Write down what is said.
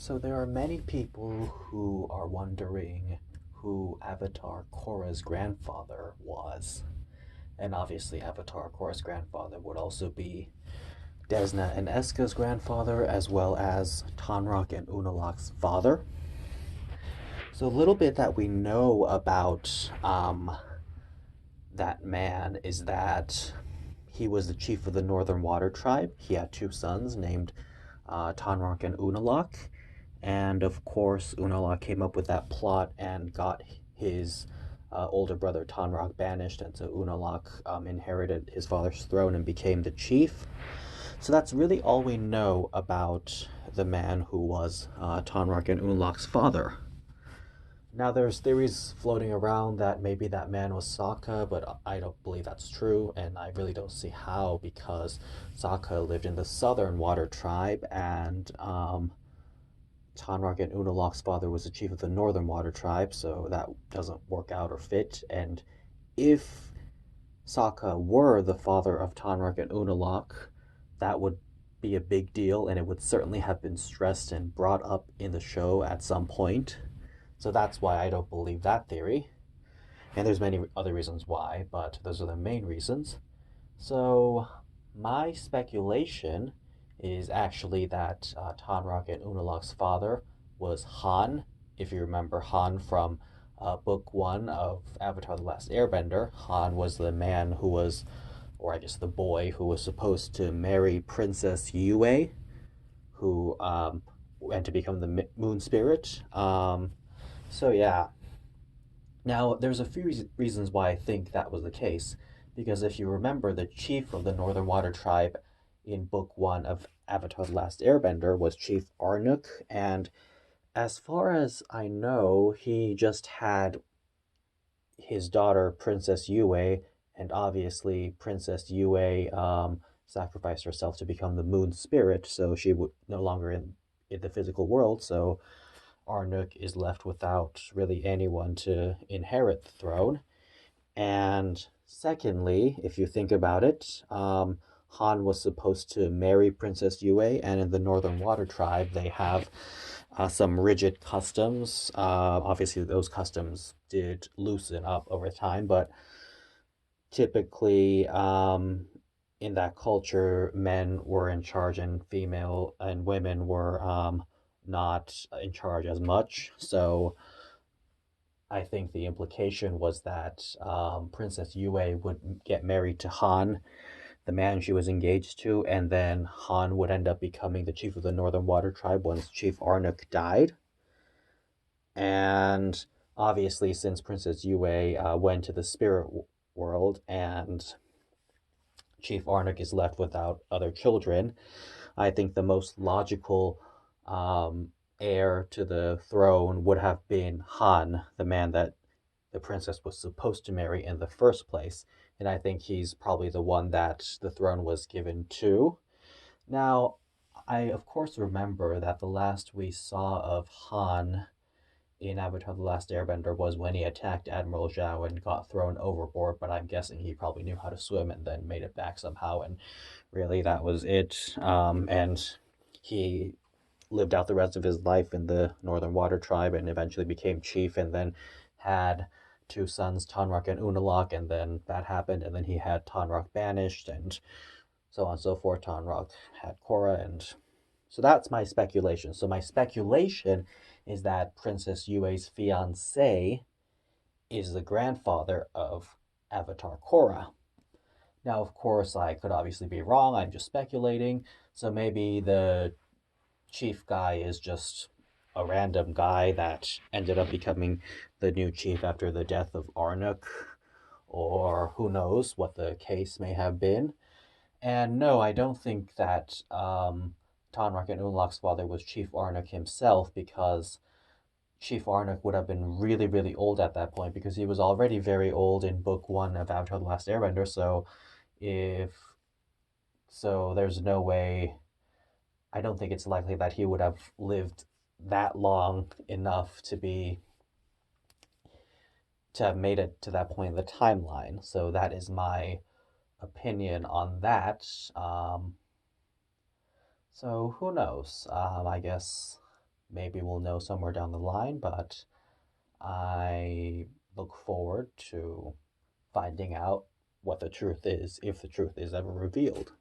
So there are many people who are wondering who Avatar Korra's grandfather was. And obviously Avatar Korra's grandfather would also be Desna and Eska's grandfather, as well as Tonraq and Unalaq's father. So a little bit that we know about that man is that he was the chief of the Northern Water Tribe. He had two sons named Tonraq and Unalaq. And of course, Unalaq came up with that plot and got his older brother Tonraq banished, and so Unalaq inherited his father's throne and became the chief. So that's really all we know about the man who was Tonraq and Unalaq's father. Now, there's theories floating around that maybe that man was Sokka, but I don't believe that's true, and I really don't see how because Sokka lived in the Southern Water Tribe, and Tonraq and Unalaq's father was the chief of the Northern Water Tribe, so that doesn't work out or fit. And if Sokka were the father of Tonraq and Unalaq, that would be a big deal, and it would certainly have been stressed and brought up in the show at some point. So that's why I don't believe that theory. And there's many other reasons why, but those are the main reasons. So my speculation is actually that Tonraq and Unalaq's father was Han. If you remember Han from book one of Avatar The Last Airbender, Han was the man who was, or I guess the boy who was supposed to marry Princess Yue, who and to become the moon spirit. So yeah. Now, there's a few reasons why I think that was the case. Because if you remember, the chief of the Northern Water Tribe in Book 1 of Avatar The Last Airbender was Chief Arnook, and as far as I know, he just had his daughter, Princess Yue, and obviously, Princess Yue sacrificed herself to become the moon spirit, so she would no longer in the physical world, so Arnook is left without really anyone to inherit the throne. And secondly, if you think about it, Han was supposed to marry Princess Yue, and in the Northern Water Tribe, they have some rigid customs. Obviously, those customs did loosen up over time, but typically, in that culture, men were in charge, and female and women were not in charge as much. So I think the implication was that Princess Yue would get married to Han, the man she was engaged to, and then Han would end up becoming the chief of the Northern Water Tribe once Chief Arnook died. And obviously, since Princess Yue went to the spirit world and Chief Arnook is left without other children, I think the most logical heir to the throne would have been Han, the man that the princess was supposed to marry in the first place. And I think he's probably the one that the throne was given to. Now, I of course remember that the last we saw of Han in Avatar The Last Airbender was when he attacked Admiral Zhao and got thrown overboard, but I'm guessing he probably knew how to swim and then made it back somehow, and really that was it. And he lived out the rest of his life in the Northern Water Tribe and eventually became chief and then had two sons, Tonraq and Unalaq, and then that happened, and then he had Tonraq banished, and so on and so forth. Tonraq had Korra, and so that's my speculation. So my speculation is that Princess Yue's fiance is the grandfather of Avatar Korra. Now, of course, I could obviously be wrong. I'm just speculating. So maybe the chief guy is just a random guy that ended up becoming the new chief after the death of Arnook, or who knows what the case may have been. And no, I don't think that Tonraq and Unalaq's father was Chief Arnook himself, because Chief Arnook would have been really, really old at that point because he was already very old in Book 1 of Avatar The Last Airbender. So if so, there's no way. I don't think it's likely that he would have lived that long enough to have made it to that point in the timeline. So that is my opinion on that. So who knows? I guess Maybe we'll know somewhere down the line, but I look forward to finding out what the truth is, if the truth is ever revealed.